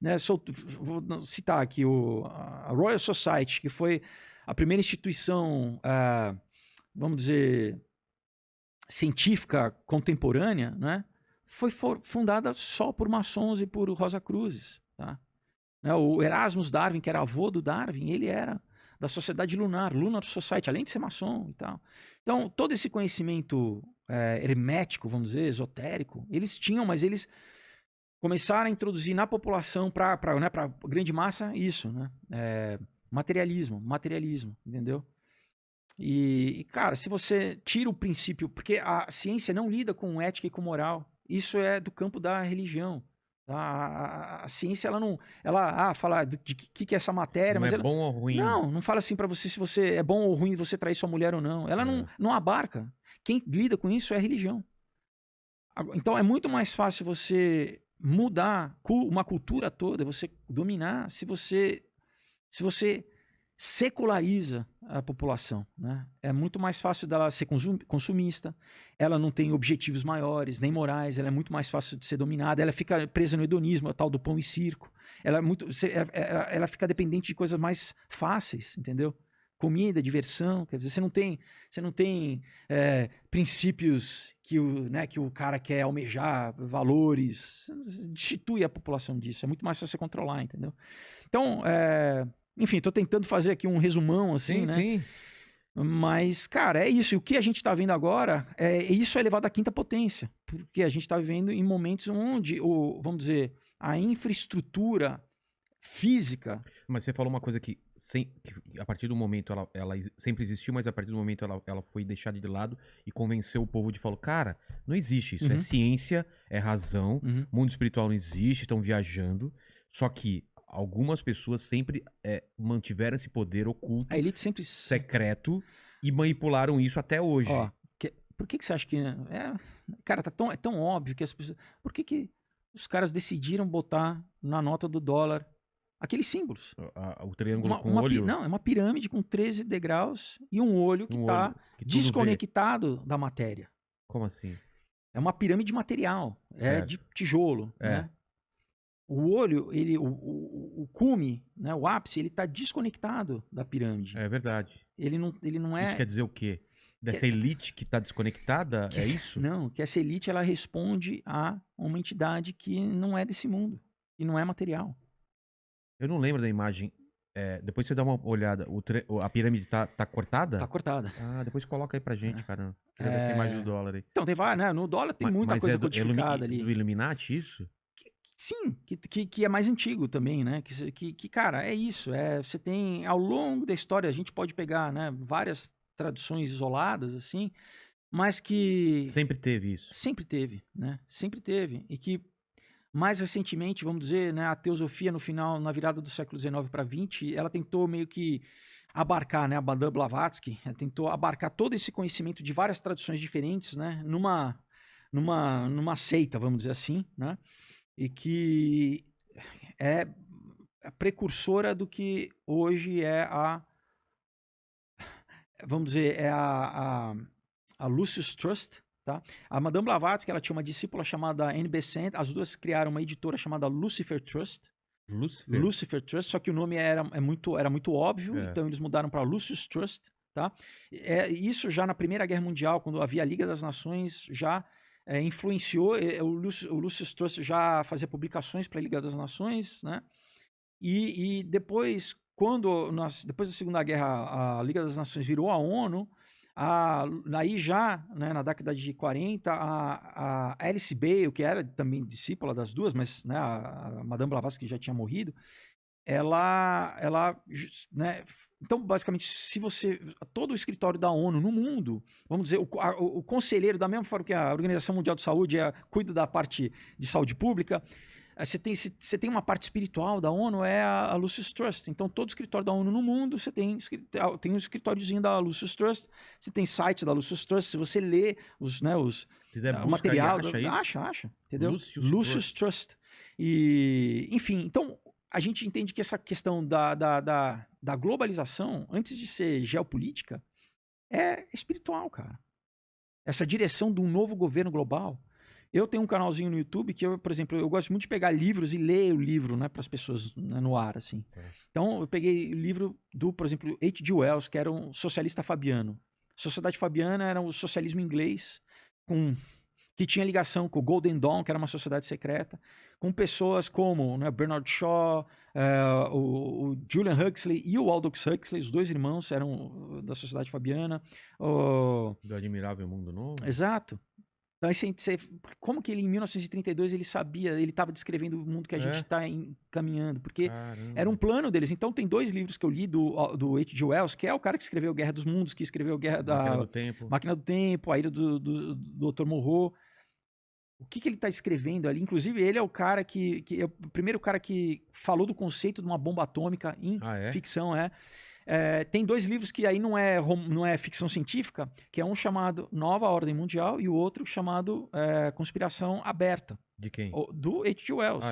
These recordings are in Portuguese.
né, vou citar aqui a Royal Society, que foi a primeira instituição, vamos dizer, científica contemporânea, né, foi fundada só por maçons e por Rosacruzes, tá? O Erasmus Darwin, que era avô do Darwin, ele era da Sociedade Lunar Society, além de ser maçom e tal. Então, todo esse conhecimento hermético, vamos dizer, esotérico, eles tinham, mas eles começaram a introduzir na população, para a grande massa, isso, né? Materialismo, entendeu? E, cara, se você tira o princípio, porque a ciência não lida com ética e com moral, isso é do campo da religião. A ciência, ela não, fala de que é essa matéria, não mas é bom ou ruim. Não fala assim pra você se você é bom ou ruim você trair sua mulher ou não. Ela não abarca. Quem lida com isso é a religião. Então é muito mais fácil você mudar uma cultura toda, você dominar, se você seculariza a população, né? É muito mais fácil dela ser consumista, ela não tem objetivos maiores, nem morais, ela é muito mais fácil de ser dominada, ela fica presa no hedonismo, a tal do pão e circo, ela fica dependente de coisas mais fáceis, entendeu? Comida, diversão, quer dizer, você não tem princípios que o cara quer almejar, valores, destitui a população disso, é muito mais fácil você controlar, entendeu? Então, enfim, tô tentando fazer aqui um resumão, assim, sim, né? Sim. Mas, cara, é isso. E o que a gente tá vendo agora, isso é elevado à quinta potência. Porque a gente tá vivendo em momentos onde, vamos dizer, a infraestrutura física... Mas você falou uma coisa que a partir do momento ela sempre existiu, mas a partir do momento ela foi deixada de lado e convenceu o povo de falar, cara, não existe isso. É ciência, é razão, mundo espiritual não existe, estão viajando. Só que algumas pessoas sempre mantiveram esse poder oculto, a elite sempre secreto, e manipularam isso até hoje. Ó, por que você acha que... cara, é tão óbvio que as pessoas... Por que os caras decidiram botar na nota do dólar aqueles símbolos? O triângulo com olho? Não, é uma pirâmide com 13 degraus e um olho que está desconectado da matéria. Como assim? É uma pirâmide material, certo. De tijolo, né? O olho, o cume, né, o ápice, ele está desconectado da pirâmide. É verdade. Ele não é... Isso quer dizer o quê? Dessa elite que está desconectada? É isso? Não, que essa elite ela responde a uma entidade que não é desse mundo, que não é material. Eu não lembro da imagem. Depois você dá uma olhada. A pirâmide tá cortada? Tá cortada. Ah, depois coloca aí pra gente, cara. Queria ver essa imagem do dólar aí. Então, tem várias, né? No dólar tem muita coisa codificada ali. Do Illuminati, isso? Sim, que é mais antigo também, né? Que cara, é isso. Você tem, ao longo da história, a gente pode pegar, né, várias tradições isoladas, assim, mas que... Sempre teve isso. Sempre teve, né? Sempre teve. E que, mais recentemente, vamos dizer, né, a teosofia, na virada do século XIX para XX, ela tentou meio que abarcar, né, a Madame Blavatsky, ela tentou abarcar todo esse conhecimento de várias tradições diferentes, né, numa seita, vamos dizer assim, né? E que é a precursora do que hoje é vamos dizer, a Lucis Trust, tá? A Madame Blavatsky, ela tinha uma discípula chamada Anne Besant, as duas criaram uma editora chamada Lucifer Trust. Lucifer Trust, só que o nome era muito óbvio, então eles mudaram para Lucis Trust, tá? Isso já na Primeira Guerra Mundial, quando havia a Liga das Nações, já influenciou, o Lucis Trust já fazia publicações para a Liga das Nações, né? E depois, depois da Segunda Guerra, a Liga das Nações virou a ONU, aí já, né, na década de 40, a Alice Bale, que era também discípula das duas, mas, né, a Madame Blavatsky já tinha morrido, ela né, então, basicamente, todo o escritório da ONU no mundo, vamos dizer, o conselheiro, da mesma forma que a Organização Mundial de Saúde cuida da parte de saúde pública, você tem uma parte espiritual da ONU, a Lucis Trust. Então, todo escritório da ONU no mundo, você tem um escritóriozinho da Lucis Trust, você tem site da Lucis Trust, se você lê o material... Acha, entendeu? Lucis Trust. E, enfim, então... A gente entende que essa questão da globalização, antes de ser geopolítica, é espiritual, cara. Essa direção de um novo governo global, Eu tenho um canalzinho no YouTube que eu, por exemplo, eu gosto muito de pegar livros e ler o livro, né, para as pessoas, né, no ar, assim. Então, eu peguei o livro do, por exemplo, H.G. Wells, que era um socialista fabiano. Sociedade Fabiana era o socialismo inglês, que tinha ligação com o Golden Dawn, que era uma sociedade secreta, com pessoas como, né, Bernard Shaw, o Julian Huxley e o Aldous Huxley, os dois irmãos eram da Sociedade Fabiana. Do Admirável Mundo Novo. Exato. Então, como que ele, em 1932, ele sabia, ele estava descrevendo o mundo que a gente está caminhando? Porque era um plano deles. Então, tem 2 livros que eu li do H.G. Wells, que é o cara que escreveu Guerra dos Mundos, que escreveu Máquina do Tempo, A Ilha do Dr. Moreau. O que ele está escrevendo ali? Inclusive, ele é o cara que é o primeiro cara que falou do conceito de uma bomba atômica em ficção, tem 2 livros que aí não é ficção científica, que é um chamado Nova Ordem Mundial e o outro chamado Conspiração Aberta. De quem? Do H.G. Wells.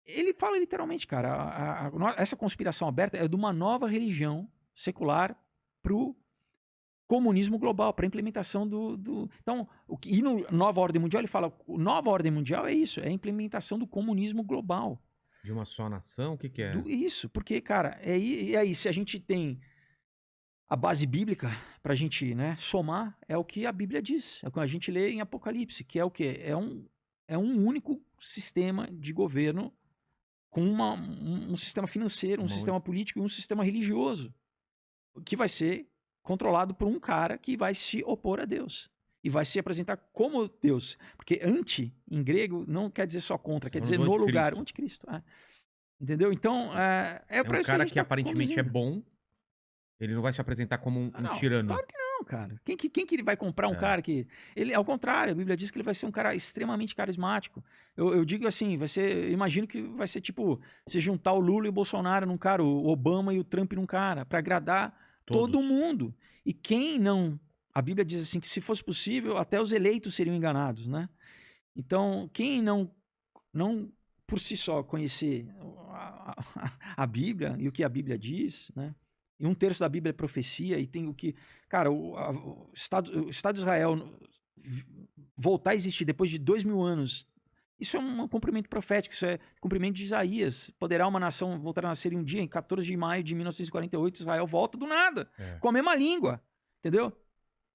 Ele fala literalmente, cara, essa conspiração aberta é de uma nova religião secular pro comunismo global, para a implementação Então, e no Nova Ordem Mundial ele fala, Nova Ordem Mundial é isso, é a implementação do comunismo global. De uma só nação? O que é? Isso, porque, cara, e aí, se a gente tem a base bíblica pra gente, né, somar, é o que a Bíblia diz, é o que a gente lê em Apocalipse, que é o quê? É um único sistema de governo com um sistema financeiro, um sistema político e um sistema religioso, que vai ser controlado por um cara que vai se opor a Deus. E vai se apresentar como Deus. Porque anti, em grego, não quer dizer só contra, quer dizer no lugar. Anticristo. Entendeu? Então, é pra um cara que aparentemente é bom, ele não vai se apresentar como um tirano. Claro que não, cara. Quem que ele vai comprar um cara que... Ao contrário, a Bíblia diz que ele vai ser um cara extremamente carismático. Eu digo assim, imagino que vai ser tipo, você juntar o Lula e o Bolsonaro num cara, o Obama e o Trump num cara, pra agradar todo mundo. E quem não... A Bíblia diz assim que se fosse possível, até os eleitos seriam enganados, né? Então, quem não por si só conhecer a Bíblia e o que a Bíblia diz, né? E 1/3 da Bíblia é profecia e tem o que... Cara, o Estado de Israel voltar a existir depois de 2000 anos, isso é um cumprimento profético, isso é cumprimento de Isaías. Poderá uma nação voltar a nascer em um dia, em 14 de maio de 1948, Israel volta do nada, com a mesma língua, entendeu?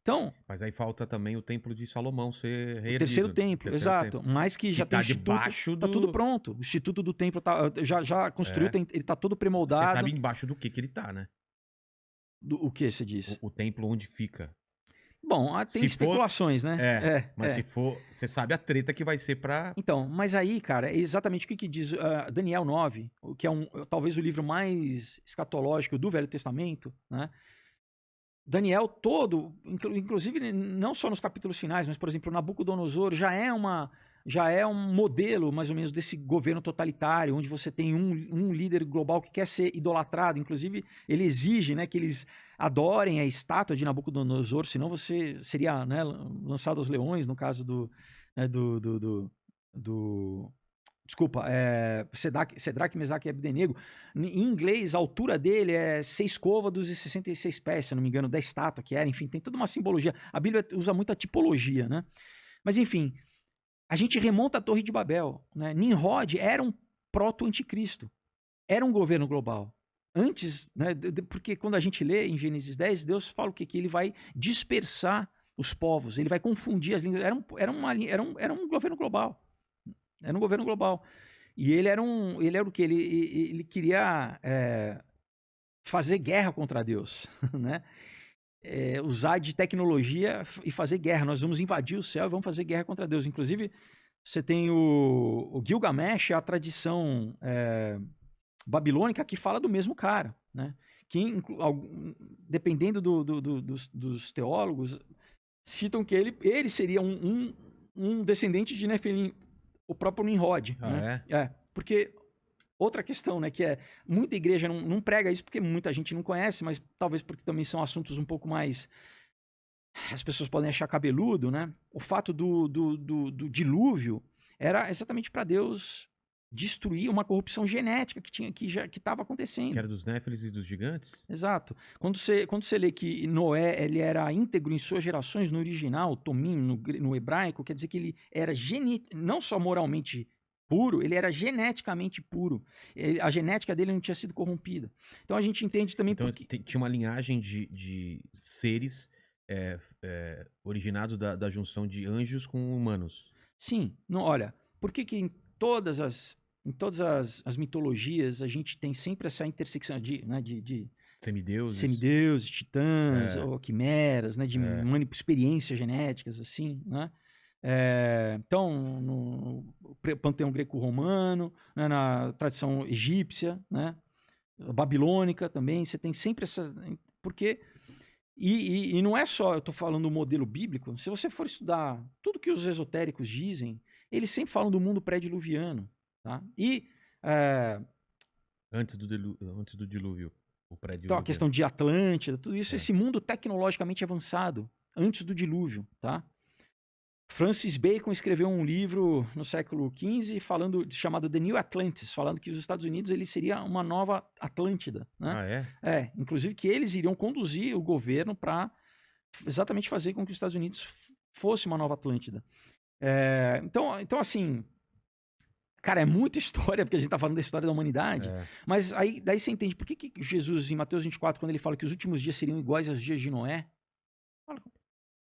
Então, mas aí falta também o templo de Salomão ser reerguido. O terceiro templo, exato. Mas que já tem instituto, tá tudo pronto. O instituto do templo já construiu, ele tá todo pré-moldado. Você sabe embaixo do que ele tá, né? O que você diz? O templo onde fica. Bom, tem especulações, né? Mas se for, você sabe a treta que vai ser pra... Então, mas aí, cara, é exatamente o que diz Daniel 9, que é talvez o livro mais escatológico do Velho Testamento, né? Daniel todo, inclusive não só nos capítulos finais, mas, por exemplo, Nabucodonosor já é um modelo, mais ou menos, desse governo totalitário, onde você tem um líder global que quer ser idolatrado. Inclusive, ele exige, né, que eles adorem a estátua de Nabucodonosor, senão você seria, né, lançado aos leões, no caso Desculpa, Sedraque, Mesaque e Abdenego. Em inglês, a altura dele é 6 côvados e 66 pés, se eu não me engano, da estátua que era. Enfim, tem toda uma simbologia. A Bíblia usa muita tipologia, né? Mas, enfim, a gente remonta à Torre de Babel, né? Nimrod era um proto-anticristo. Era um governo global. Antes, né, porque quando a gente lê em Gênesis 10, Deus fala o quê? Que ele vai dispersar os povos, ele vai confundir as línguas. Era um governo global. Era um governo global. E ele era o quê? Ele queria fazer guerra contra Deus, né? Usar de tecnologia e fazer guerra. Nós vamos invadir o céu e vamos fazer guerra contra Deus. Inclusive, você tem o Gilgamesh, a tradição babilônica, que fala do mesmo cara, né? Que, dependendo dos teólogos, citam que ele seria um descendente de Nefelim, o próprio Nimrod, né? Porque outra questão, né, que muita igreja não prega isso porque muita gente não conhece, mas talvez porque também são assuntos um pouco mais, as pessoas podem achar cabeludo, né? O fato do dilúvio era exatamente para Deus destruir uma corrupção genética que estava acontecendo. Que era dos Néfilis e dos gigantes? Exato. Quando você lê que Noé ele era íntegro em suas gerações no original, Tomim, no hebraico, quer dizer que ele era não só moralmente puro, ele era geneticamente puro. A genética dele não tinha sido corrompida. Então a gente entende também... Então tinha uma linhagem de seres originados da junção de anjos com humanos. Sim. Não, olha, por que em todas as mitologias a gente tem sempre essa intersecção de semideuses, titãs, ou quimeras, né, de experiências genéticas, assim, né? Então, no panteão greco-romano, né, na tradição egípcia, né, babilônica também, você tem sempre essas... Porque... E não é só, eu estou falando do modelo bíblico, se você for estudar tudo que os esotéricos dizem, eles sempre falam do mundo pré-diluviano. Tá? E antes do dilúvio, o pré-dilúvio. Então, a questão de Atlântida, tudo isso, esse mundo tecnologicamente avançado, antes do dilúvio, tá? Francis Bacon escreveu um livro no século XV chamado The New Atlantis, falando que os Estados Unidos ele seria uma nova Atlântida. Né? Ah, é? Inclusive que eles iriam conduzir o governo para exatamente fazer com que os Estados Unidos fosse uma nova Atlântida. Então, assim, cara, é muita história, porque a gente está falando da história da humanidade, mas daí você entende por que Jesus, em Mateus 24, quando ele fala que os últimos dias seriam iguais aos dias de Noé...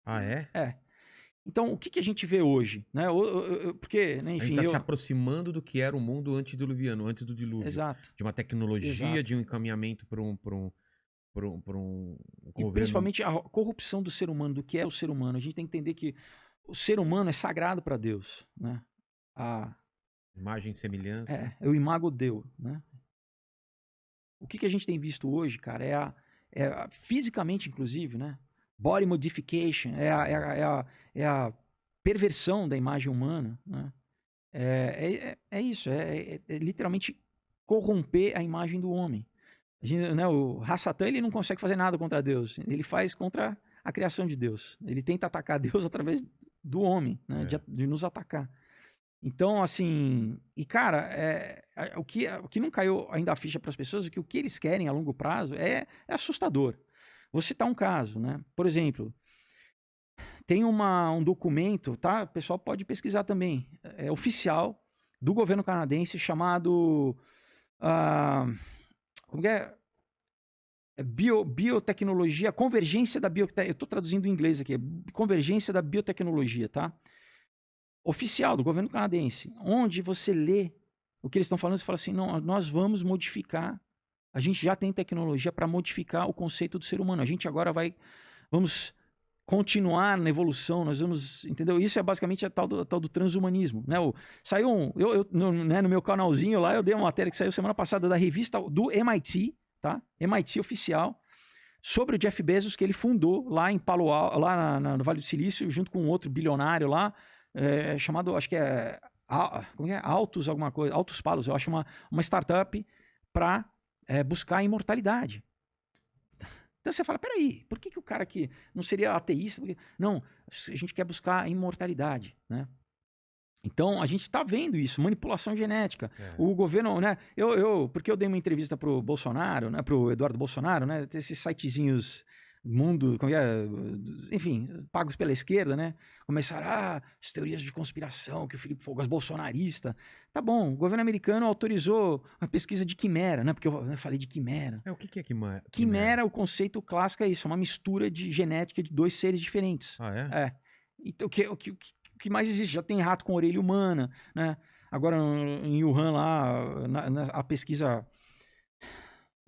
Ah, é? Então, o que a gente vê hoje? Né? Porque, né, enfim, a gente está se aproximando do que era o mundo antediluviano, antes do dilúvio. Exato. De uma tecnologia, de um encaminhamento para um governo. E principalmente a corrupção do ser humano, do que é o ser humano. A gente tem que entender que o ser humano é sagrado para Deus. Né? A imagem e semelhança. É o imago Dei. Né? O que a gente tem visto hoje, cara, fisicamente, inclusive, né? Body modification, é a perversão da imagem humana, né? É isso, é literalmente corromper a imagem do homem. Né, o Hasatan, ele não consegue fazer nada contra Deus, ele faz contra a criação de Deus. Ele tenta atacar Deus através do homem, né, de nos atacar. Então, assim, e cara, o que não caiu ainda a ficha para as pessoas é que o que eles querem a longo prazo é assustador. Vou citar um caso, né? Por exemplo, tem um documento, tá? O pessoal pode pesquisar também, oficial do governo canadense chamado como que é? Biotecnologia, convergência da biotecnologia. Eu estou traduzindo em inglês aqui, convergência da biotecnologia, tá? Oficial do governo canadense, onde você lê o que eles estão falando e fala assim, não, nós vamos modificar. A gente já tem tecnologia para modificar o conceito do ser humano. A gente agora vamos continuar na evolução, nós vamos, entendeu? Isso é basicamente a tal do transhumanismo, né? Saiu no meu canalzinho lá, eu dei uma matéria que saiu semana passada da revista do MIT, tá? MIT oficial, sobre o Jeff Bezos, que ele fundou lá em Palo Alto, lá no Vale do Silício, junto com um outro bilionário lá, chamado, acho que como é? Altos Palos, eu acho uma startup para buscar a imortalidade. Então você fala, peraí, por que o cara que não seria ateísta? Não, a gente quer buscar a imortalidade, né? Então a gente está vendo isso, manipulação genética. O governo, né? Porque eu dei uma entrevista pro Bolsonaro, né? Pro Eduardo Bolsonaro, né? Esses sitezinhos mundo, enfim, pagos pela esquerda, né? Começaram, as teorias de conspiração, que o Felipe Fogas bolsonarista. Tá bom, o governo americano autorizou a pesquisa de quimera, né? Porque eu falei de quimera. O que é quimera? Quimera, o conceito clássico é isso, é uma mistura de genética de dois seres diferentes. Ah, é? Então, o que mais existe? Já tem rato com orelha humana, né? Agora, em Wuhan, lá, a pesquisa...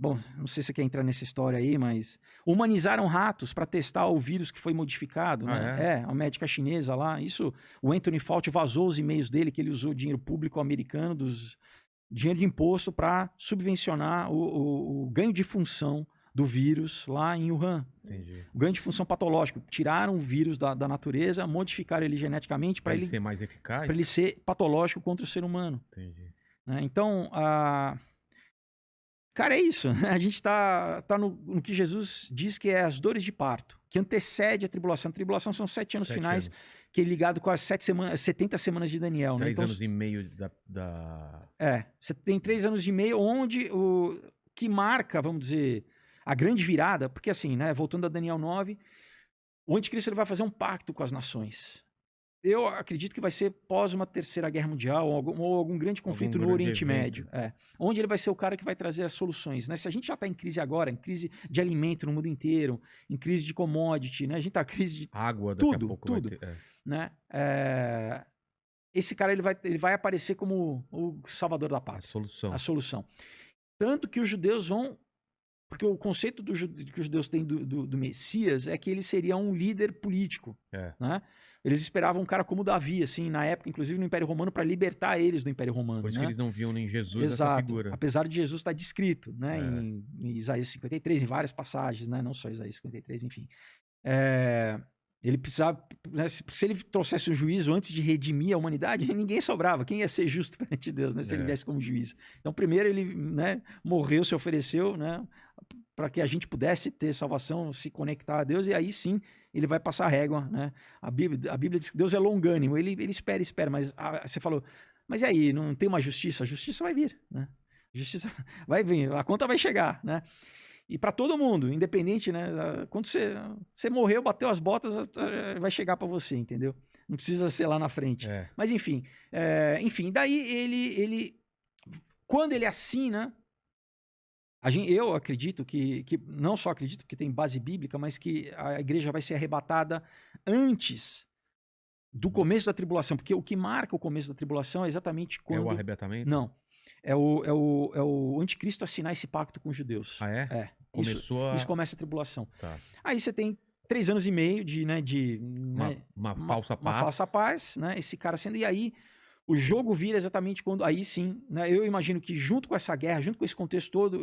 Bom, não sei se você quer entrar nessa história aí, mas humanizaram ratos para testar o vírus que foi modificado, né? A médica chinesa lá. Isso, o Anthony Fauci vazou os e-mails dele, que ele usou dinheiro público americano, dinheiro de imposto para subvencionar o ganho de função do vírus lá em Wuhan. Entendi. O ganho de função patológico. Tiraram o vírus da natureza, modificaram ele geneticamente para ele ser mais eficaz? Para ele ser patológico contra o ser humano. Entendi. Né? Então, Cara, é isso. A gente tá no que Jesus diz que é as dores de parto, que antecede a tribulação. A tribulação são 7 anos finais, que é ligado com as 70 semanas de Daniel. 3 né? Então, anos e meio da... você tem 3 anos e meio, onde o que marca, vamos dizer, a grande virada, porque assim, né, voltando a Daniel 9, o anticristo ele vai fazer um pacto com as nações. Eu acredito que vai ser pós uma terceira guerra mundial ou algum grande conflito no Oriente Médio. Onde ele vai ser o cara que vai trazer as soluções. Né? Se a gente já está em crise agora, em crise de alimento no mundo inteiro, em crise de commodity, né? A gente está em crise de água daqui tudo, a pouco tudo. Vai ter, né? Esse cara ele vai aparecer como o salvador da pátria. A solução. Tanto que os judeus vão... Porque o conceito que os judeus têm do Messias é que ele seria um líder político. Né? Eles esperavam um cara como Davi, assim, na época, inclusive no Império Romano, para libertar eles do Império Romano. Por isso né? que eles não viam em Jesus Exato. essa figura. Apesar de Jesus estar descrito, né? Em Isaías 53, em várias passagens, né? Não só Isaías 53, enfim. Ele precisava, né? Se ele trouxesse um juízo antes de redimir a humanidade, ninguém sobrava. Quem ia ser justo perante Deus, né? Se ele viesse como juiz. Então, primeiro ele, né, morreu, se ofereceu, né, para que a gente pudesse ter salvação, se conectar a Deus, e aí sim ele vai passar a régua. Né? A Bíblia diz que Deus é longânimo, ele espera, mas você falou, mas e aí, não tem uma justiça? A justiça vai vir. Né? A justiça vai vir, a conta vai chegar. Né? E para todo mundo, independente, né? Quando você morreu, bateu as botas, vai chegar para você, entendeu? Não precisa ser lá na frente. Mas enfim, daí ele quando ele assina, eu acredito que não só acredito que tem base bíblica, mas que a igreja vai ser arrebatada antes do começo da tribulação, porque o que marca o começo da tribulação é exatamente quando... É o arrebatamento? Não. É o anticristo assinar esse pacto com os judeus. Ah, é? Isso começa a tribulação. Tá. Aí você tem 3 anos e meio de uma falsa paz. Uma falsa paz, né? Esse cara sendo... E aí o jogo vira exatamente quando... Aí sim, né? Eu imagino que junto com essa guerra, junto com esse contexto todo,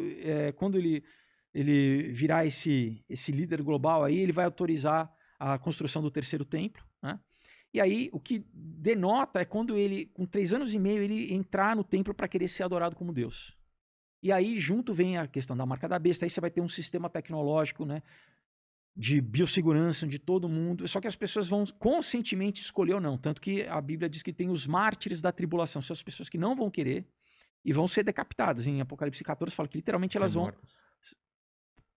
quando ele virar esse líder global aí, ele vai autorizar a construção do terceiro templo, né? E aí, o que denota é quando ele, com 3 anos e meio, ele entrar no templo para querer ser adorado como Deus. E aí, junto vem a questão da marca da besta, aí você vai ter um sistema tecnológico, né, de biossegurança de todo mundo, só que as pessoas vão conscientemente escolher ou não. Tanto que a Bíblia diz que tem os mártires da tribulação, são as pessoas que não vão querer e vão ser decapitadas. Em Apocalipse 14 fala que literalmente elas vão...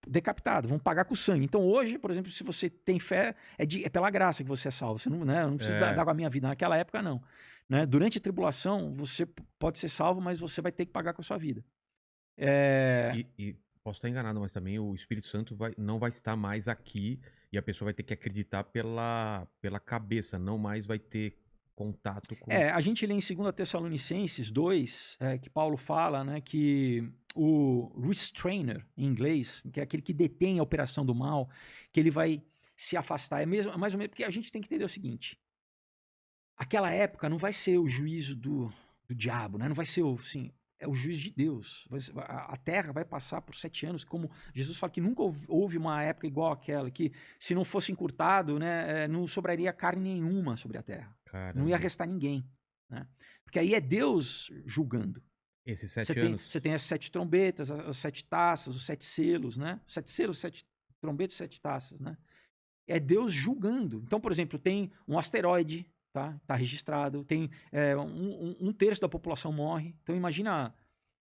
decapitado, vão pagar com sangue. Então hoje, por exemplo, se você tem fé, é pela graça que você é salvo. Você não, né, não precisa dar com a minha vida. Naquela época, não. Né? Durante a tribulação, você pode ser salvo, mas você vai ter que pagar com a sua vida. E posso estar enganado, mas também o Espírito Santo não vai estar mais aqui e a pessoa vai ter que acreditar pela cabeça, não mais vai ter contato com... a gente lê em 2 Tessalonicenses 2, que Paulo fala, né, que o restrainer, em inglês, que é aquele que detém a operação do mal, que ele vai se afastar. Mais ou menos, porque a gente tem que entender o seguinte, aquela época não vai ser o juízo do diabo, né? Não vai ser é o juízo de Deus. A terra vai passar por 7 anos, como Jesus fala que nunca houve uma época igual àquela, que se não fosse encurtado, né, não sobraria carne nenhuma sobre a terra. Caramba. Não ia restar ninguém. Né? Porque aí é Deus julgando. Esses 7 anos. Você tem as 7 trombetas, as 7 taças, os 7 selos, né? 7 selos, 7 trombetas, 7 taças, né? É Deus julgando. Então, por exemplo, tem um asteroide, tá registrado, tem 1/3 da população morre. Então imagina,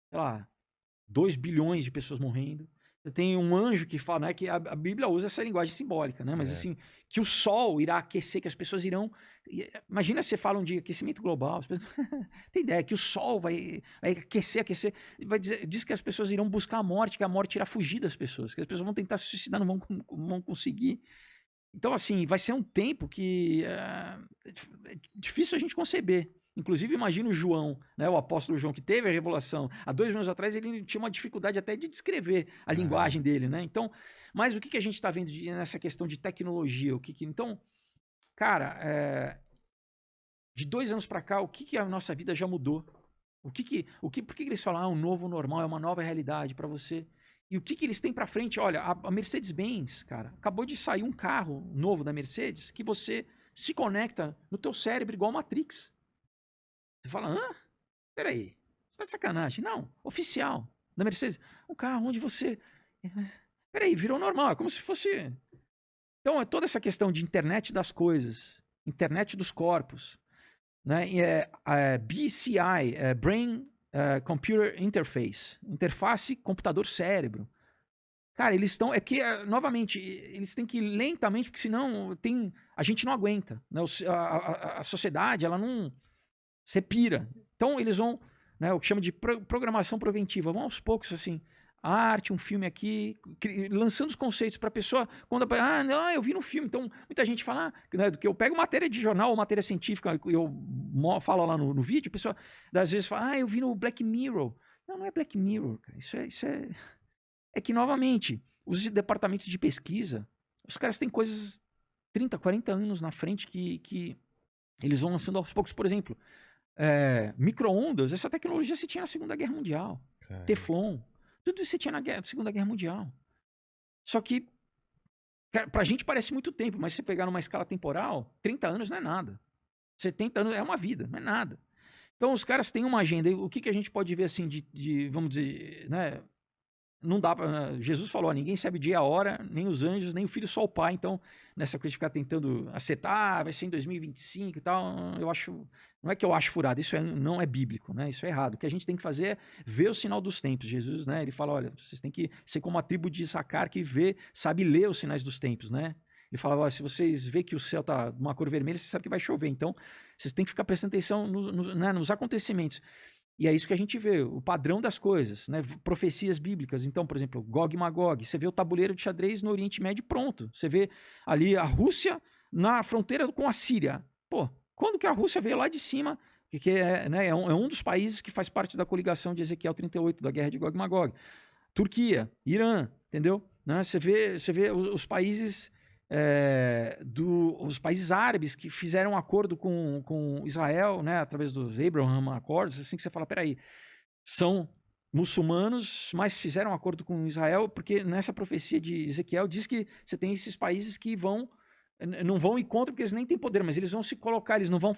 sei lá, 2 bilhões de pessoas morrendo. Você tem um anjo que fala, né, que a Bíblia usa essa linguagem simbólica, né? Mas assim, que o sol irá aquecer, que as pessoas irão... Imagina se você fala de aquecimento global, as pessoas... tem ideia que o sol vai aquecer, diz que as pessoas irão buscar a morte, que a morte irá fugir das pessoas, que as pessoas vão tentar se suicidar, não vão conseguir. Então, assim, vai ser um tempo que é difícil a gente conceber. Inclusive, imagina o João, né, o apóstolo João, que teve a revelação há 2 anos atrás, ele tinha uma dificuldade até de descrever a linguagem dele, né? Então, mas o que a gente está vendo nessa questão de tecnologia? Então, cara, de 2 anos para cá, o que a nossa vida já mudou? Por que eles falam, um novo normal, é uma nova realidade para você? E o que eles têm para frente? Olha, a Mercedes-Benz, cara, acabou de sair um carro novo da Mercedes que você se conecta no teu cérebro igual Matrix. Você fala, peraí, você tá de sacanagem? Não, oficial da Mercedes. um carro onde você... Peraí, virou normal, é como se fosse... Então, é toda essa questão de internet das coisas, internet dos corpos, né? BCI, Brain Computer Interface, interface computador-cérebro. Cara, eles estão... É que, novamente, eles têm que ir lentamente, porque senão a gente não aguenta. Né? A sociedade, ela não... Você pira. Então, eles vão... Né, o que chama de programação preventiva. Vão aos poucos, assim... arte, um filme aqui, lançando os conceitos para a pessoa, quando não, eu vi no filme, então muita gente fala, né, que eu pego matéria de jornal ou matéria científica, eu falo lá no vídeo, a pessoa às vezes fala, eu vi no Black Mirror. Não é Black Mirror, cara. Isso é que, novamente, os departamentos de pesquisa, os caras têm coisas 30, 40 anos na frente que eles vão lançando aos poucos. Por exemplo, micro-ondas, essa tecnologia se tinha na Segunda Guerra Mundial. Caramba. Teflon. Tudo isso você tinha na Segunda Guerra Mundial. Só que, pra gente parece muito tempo, mas se você pegar numa escala temporal, 30 anos não é nada. 70 anos é uma vida, não é nada. Então os caras têm uma agenda. O que a gente pode ver assim vamos dizer, né? Não dá pra... Jesus falou, ninguém sabe o dia e a hora, nem os anjos, nem o filho, só o pai. Então, nessa coisa de ficar tentando acertar, vai ser em 2025 e tal, eu acho... Não é que eu acho furado, isso não é bíblico, né? Isso é errado. O que a gente tem que fazer é ver o sinal dos tempos. Jesus, né? Ele fala, olha, vocês têm que ser como a tribo de Issacar que sabe ler os sinais dos tempos, né? Ele fala, olha, se vocês vê que o céu tá de uma cor vermelha, vocês sabem que vai chover. Então, vocês têm que ficar prestando atenção nos acontecimentos. E é isso que a gente vê, o padrão das coisas, né? Profecias bíblicas. Então, por exemplo, Gog e Magog. Você vê o tabuleiro de xadrez no Oriente Médio pronto. Você vê ali a Rússia na fronteira com a Síria. Pô, quando que a Rússia veio lá de cima, que é um dos países que faz parte da coligação de Ezequiel 38, da guerra de Gog e Magog. Turquia, Irã, entendeu? Né? Você vê os países... os países árabes que fizeram um acordo com Israel, né, através dos Abraham Accords, assim que você fala, peraí, são muçulmanos, mas fizeram um acordo com Israel, porque nessa profecia de Ezequiel diz que você tem esses países que não vão ir contra, porque eles nem têm poder, mas eles vão se colocar, eles não vão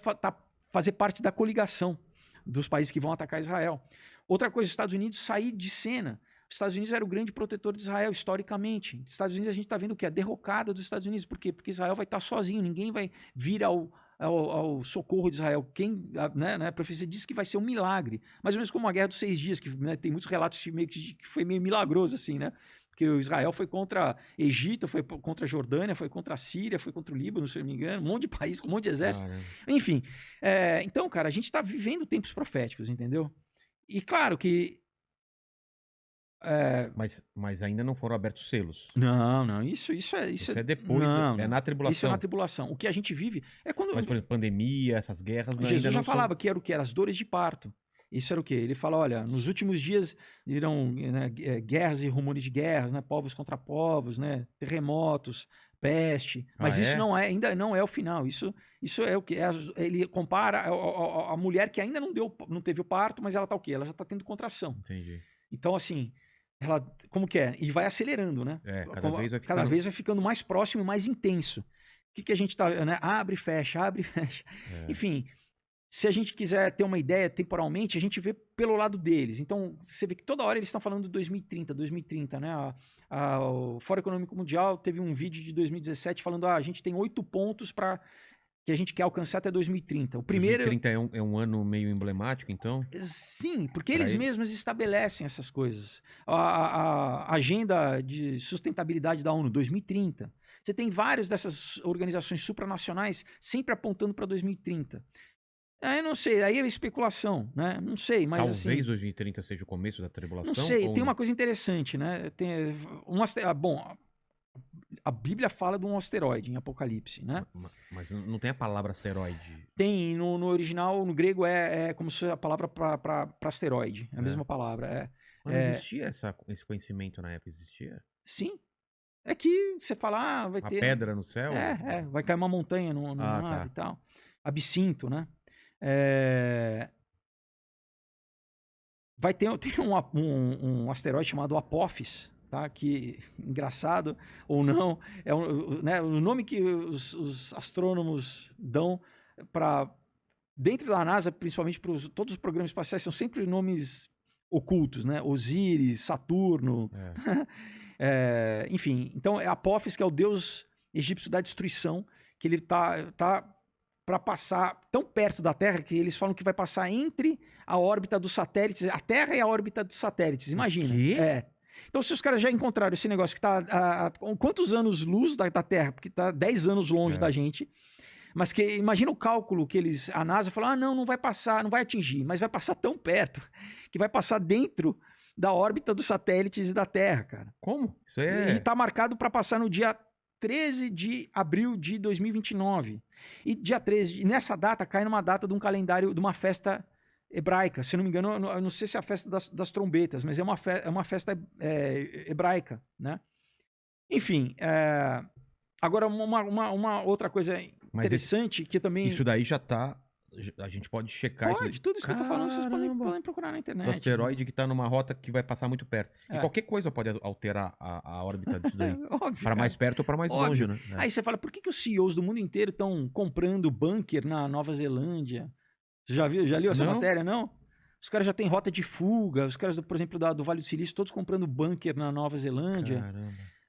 fazer parte da coligação dos países que vão atacar Israel. Outra coisa, os Estados Unidos sair de cena. Os Estados Unidos era o grande protetor de Israel, historicamente. Os Estados Unidos, a gente está vendo o quê? A derrocada dos Estados Unidos. Por quê? Porque Israel vai estar sozinho, ninguém vai vir ao socorro de Israel. A profecia diz que vai ser um milagre. Mais ou menos como a Guerra dos 6 Dias, que, né, tem muitos relatos que foi meio milagroso, assim, né? Porque o Israel foi contra Egito, foi contra a Jordânia, foi contra a Síria, foi contra o Líbano, se eu não me engano, um monte de país, com um monte de exército. Caramba. Enfim, então, cara, a gente está vivendo tempos proféticos, entendeu? E claro que Mas ainda não foram abertos selos. Não, isso é depois, é na tribulação. Isso é na tribulação. O que a gente vive é quando... Mas, por exemplo, pandemia, essas guerras... Jesus já falava que era o que? Era as dores de parto. Isso era o quê? Ele fala, olha, nos últimos dias irão, né, guerras e rumores de guerras, né, povos contra povos, né, terremotos, peste. Mas isso ainda não é o final. Isso é o quê? Ele compara a mulher que ainda não teve o parto, mas ela tá o quê? Ela já tá tendo contração. Entendi. Então, assim... Ela, como que é? E vai acelerando, né? Cada vez vai ficando mais próximo e mais intenso. O que a gente tá, né? Abre e fecha. Enfim, se a gente quiser ter uma ideia temporalmente, a gente vê pelo lado deles. Então, você vê que toda hora eles estão falando de 2030, né? O Fórum Econômico Mundial teve um vídeo de 2017 falando, a gente tem 8 pontos para que a gente quer alcançar até 2030. O primeiro 2030 é um ano meio emblemático, então? Sim, porque eles mesmos estabelecem essas coisas. A agenda de sustentabilidade da ONU, 2030. Você tem várias dessas organizações supranacionais sempre apontando para 2030. Eu não sei, aí é especulação, né? Não sei, mas talvez assim... 2030 seja o começo da tribulação? Não sei, tem uma coisa interessante, né? Bom... A Bíblia fala de um asteroide em Apocalipse, né? Mas não tem a palavra asteroide? Tem, no original, no grego, é como se a palavra para asteroide. É a mesma palavra. Mas não existia esse conhecimento na época? Existia? Sim. É que você fala, vai ter... Uma pedra no céu? Vai cair uma montanha no mar e tal. Absinto, né? Vai ter um asteroide chamado Apophis, tá? Que, engraçado ou não, né, o nome que os astrônomos dão para... Dentro da NASA, principalmente para todos os programas espaciais, são sempre nomes ocultos, né? Osíris, Saturno, enfim. Então, Apófis, que é o deus egípcio da destruição, que ele tá para passar tão perto da Terra que eles falam que vai passar entre a órbita dos satélites, a Terra e a órbita dos satélites, imagina. O quê? Então, se os caras já encontraram esse negócio que tá há quantos anos-luz da Terra, porque tá 10 anos longe da gente, mas que imagina o cálculo que a NASA falou, não vai passar, não vai atingir, mas vai passar tão perto, que vai passar dentro da órbita dos satélites da Terra, cara. Como? Isso E tá marcado para passar no dia 13 de abril de 2029. E dia 13, nessa data, cai numa data de um calendário, de uma festa hebraica. Se eu não me engano, eu não sei se é a festa das trombetas, mas é uma festa hebraica, né? Enfim, agora uma outra coisa interessante que também... Isso daí já tá... A gente pode checar isso. Tudo isso que eu tô falando, vocês podem procurar na internet. O asteroide que tá numa rota que vai passar muito perto. E qualquer coisa pode alterar a órbita disso daí. Para mais perto ou para mais longe, né? Aí você fala, por que os CEOs do mundo inteiro estão comprando bunker na Nova Zelândia? Você já leu essa matéria, não? Os caras já têm rota de fuga, os caras, por exemplo, do Vale do Silício, todos comprando bunker na Nova Zelândia.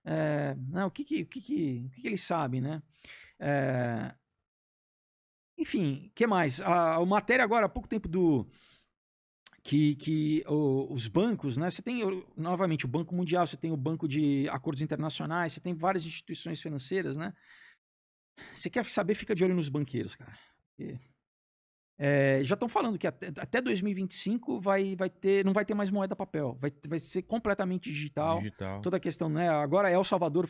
Caramba. O que eles sabem, né? Enfim, o que mais? A matéria agora, há pouco tempo os bancos, né? Você tem, novamente, o Banco Mundial, você tem o Banco de Acordos Internacionais, você tem várias instituições financeiras, né? Você quer saber, fica de olho nos banqueiros, cara. Já estão falando que até 2025 não vai ter mais moeda papel, vai ser completamente digital. Toda a questão, né? Agora El Salvador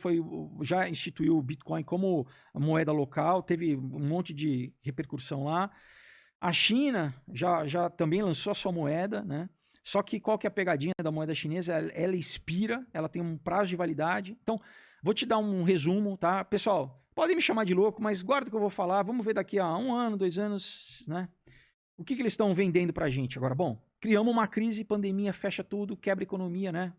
já instituiu o Bitcoin como moeda local, teve um monte de repercussão lá. A China já também lançou a sua moeda, né? Só que qual que é a pegadinha da moeda chinesa? Ela expira, ela tem um prazo de validade. Então, vou te dar um resumo, tá? Pessoal, podem me chamar de louco, mas guarda o que eu vou falar. Vamos ver daqui a 1 ano, 2 anos, né? O que eles estão vendendo pra gente agora? Bom, criamos uma crise, pandemia, fecha tudo, quebra a economia, né?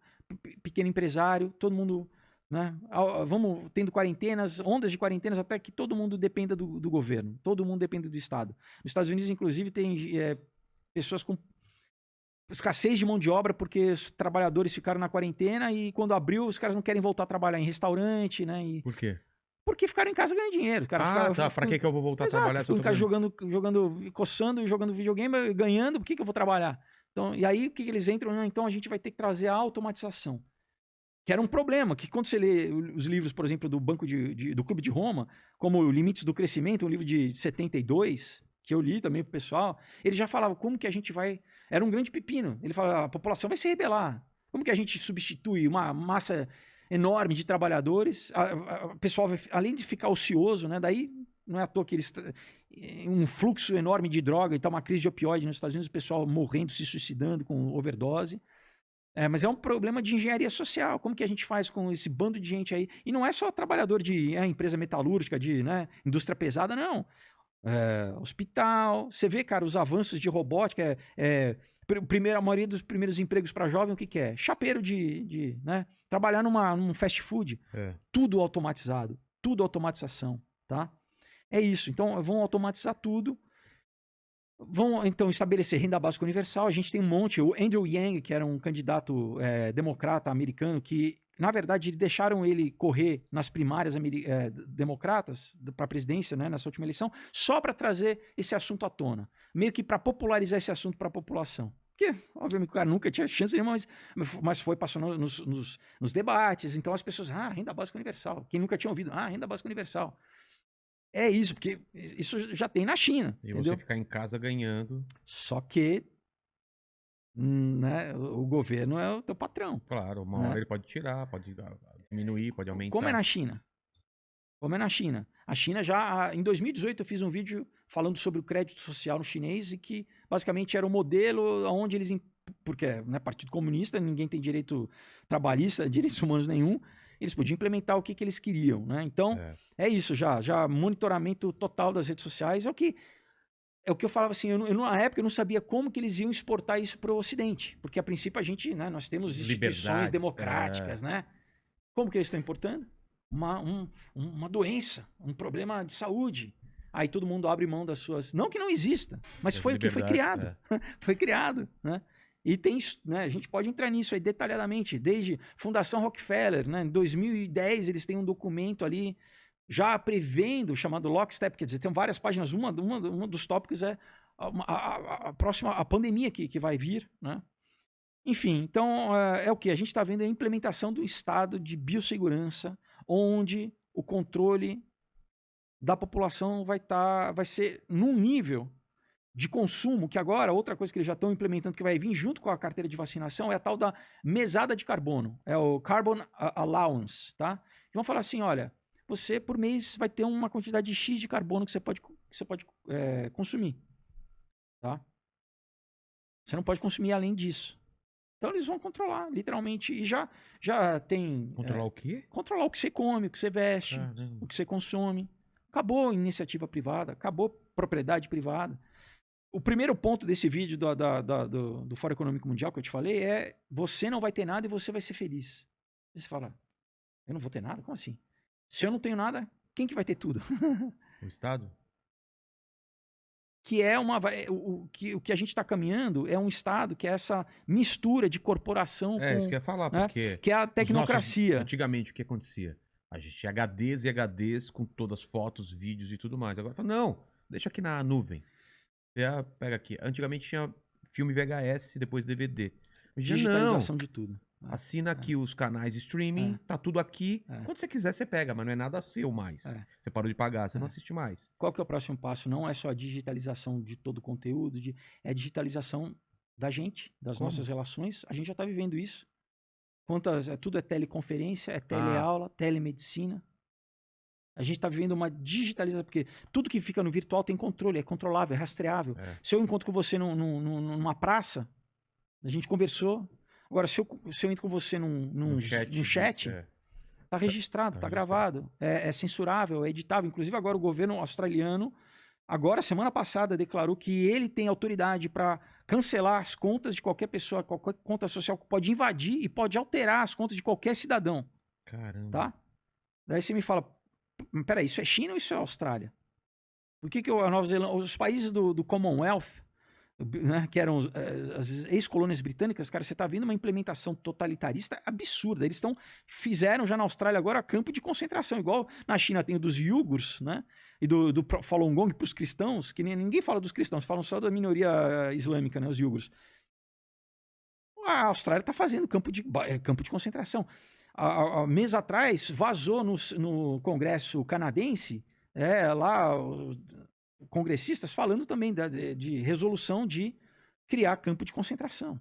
Pequeno empresário, todo mundo, né? Vamos tendo quarentenas, ondas de quarentenas, até que todo mundo dependa do governo, todo mundo depende do Estado. Nos Estados Unidos, inclusive, tem pessoas com escassez de mão de obra porque os trabalhadores ficaram na quarentena e quando abriu, os caras não querem voltar a trabalhar em restaurante, né? Por quê? Porque ficaram em casa ganhando dinheiro. Cara, pra que eu vou voltar a trabalhar? Ficam em casa jogando, coçando, jogando videogame, ganhando, por que eu vou trabalhar? Então, e aí, o que eles entram? Não, então a gente vai ter que trazer a automatização. Que era um problema, que quando você lê os livros, por exemplo, do do Clube de Roma, como Limites do Crescimento, um livro de 72, que eu li também pro pessoal, ele já falava como que a gente vai... Era um grande pepino. Ele falava, a população vai se rebelar. Como que a gente substitui uma massa enorme de trabalhadores, o pessoal vai, além de ficar ocioso, né? Daí não é à toa que um fluxo enorme de droga, então uma crise de opioide nos Estados Unidos, o pessoal morrendo, se suicidando com overdose. Mas é um problema de engenharia social. Como que a gente faz com esse bando de gente aí? E não é só trabalhador de empresa metalúrgica, de indústria pesada, não. Hospital. Você vê, cara, os avanços de robótica. A maioria dos primeiros empregos para jovem, o que é? Chapeiro né? Trabalhar num fast food. Tudo automatizado. Tudo automatização, tá? É isso. Então, vão automatizar tudo. Vão, então, estabelecer renda básica universal. A gente tem um monte. O Andrew Yang, que era um candidato democrata americano, que, na verdade, deixaram ele correr nas primárias democratas para a presidência, né, nessa última eleição, só para trazer esse assunto à tona. Meio que para popularizar esse assunto para a população. Porque, obviamente, o cara nunca tinha chance nenhuma, mas passou nos debates. Então, as pessoas, renda básica universal. Quem nunca tinha ouvido, renda básica universal. É isso, porque isso já tem na China. E entendeu? Você ficar em casa ganhando. Só que né, o governo é o teu patrão. Claro, uma hora ele pode tirar, pode diminuir, pode aumentar. Como é na China? A China já, em 2018, eu fiz um vídeo falando sobre o crédito social no chinês e que basicamente era o modelo onde eles... Porque, né, Partido Comunista, ninguém tem direito trabalhista, direitos humanos nenhum. Eles podiam implementar o que eles queriam, né? Então, é isso já monitoramento total das redes sociais. É o que eu falava assim, na época eu não sabia como que eles iam exportar isso para o Ocidente, porque a princípio a gente, né, nós temos instituições democráticas, né? Como que eles estão importando? Uma doença, um problema de saúde. Aí todo mundo abre mão das suas... Não que não exista, mas foi o que foi criado. Foi criado, né? E tem, né, a gente pode entrar nisso aí detalhadamente, desde Fundação Rockefeller, né, em 2010 eles têm um documento ali já prevendo, chamado Lockstep, quer dizer, tem várias páginas, um dos tópicos é a pandemia que vai vir, né? Enfim, então é o que? A gente está vendo a implementação do estado de biossegurança, onde o controle da população vai ser num nível de consumo, que agora, outra coisa que eles já estão implementando, que vai vir junto com a carteira de vacinação, é a tal da mesada de carbono, é o Carbon Allowance, tá? E vão falar assim, olha, você por mês vai ter uma quantidade de X de carbono que você pode consumir, tá? Você não pode consumir além disso. Então eles vão controlar, literalmente, e já tem... Controlar o quê? Controlar o que você come, o que você veste, o que você consome. Acabou a iniciativa privada, acabou propriedade privada. O primeiro ponto desse vídeo do Fórum Econômico Mundial que eu te falei é: você não vai ter nada e você vai ser feliz. E você fala, eu não vou ter nada? Como assim? Se eu não tenho nada, quem que vai ter tudo? O Estado? Que é o que a gente está caminhando é um Estado que é essa mistura de corporação com... isso que eu ia falar, né, porque... que é a tecnocracia. Antigamente, o que acontecia? A gente tinha HDs e HDs com todas as fotos, vídeos e tudo mais. Agora fala, não, deixa aqui na nuvem. Você pega aqui. Antigamente tinha filme VHS, depois DVD. Digitalização de tudo. Assina aqui os canais de streaming, tá tudo aqui. Quando você quiser, você pega, mas não é nada seu mais. Você parou de pagar, você não assiste mais. Qual que é o próximo passo? Não é só a digitalização de todo o conteúdo, é a digitalização da gente, das nossas relações. A gente já está vivendo isso. Tudo é teleconferência, é teleaula, telemedicina. A gente está vivendo uma digitalização, porque tudo que fica no virtual tem controle, é controlável, é rastreável. Se eu encontro com você numa praça, a gente conversou. Agora, se eu entro com você num chat, tá registrado, tá gravado, é censurável, é editável. Inclusive, agora o governo australiano, semana passada, declarou que ele tem autoridade para cancelar as contas de qualquer pessoa, qualquer conta social, que pode invadir e pode alterar as contas de qualquer cidadão. Caramba. Tá? Daí você me fala, peraí, isso é China ou isso é Austrália? Por que a Nova Zelândia, os países do Commonwealth, né, que eram as ex-colônias britânicas, cara, você está vendo uma implementação totalitarista absurda. Eles fizeram já na Austrália agora campo de concentração, igual na China tem o dos Uyghurs, né, e do Falun Gong para os cristãos, que ninguém fala dos cristãos, falam só da minoria islâmica, né, os Uyghurs. A Austrália está fazendo campo de concentração. Há mês atrás vazou no Congresso canadense, lá congressistas falando também de resolução de criar campo de concentração.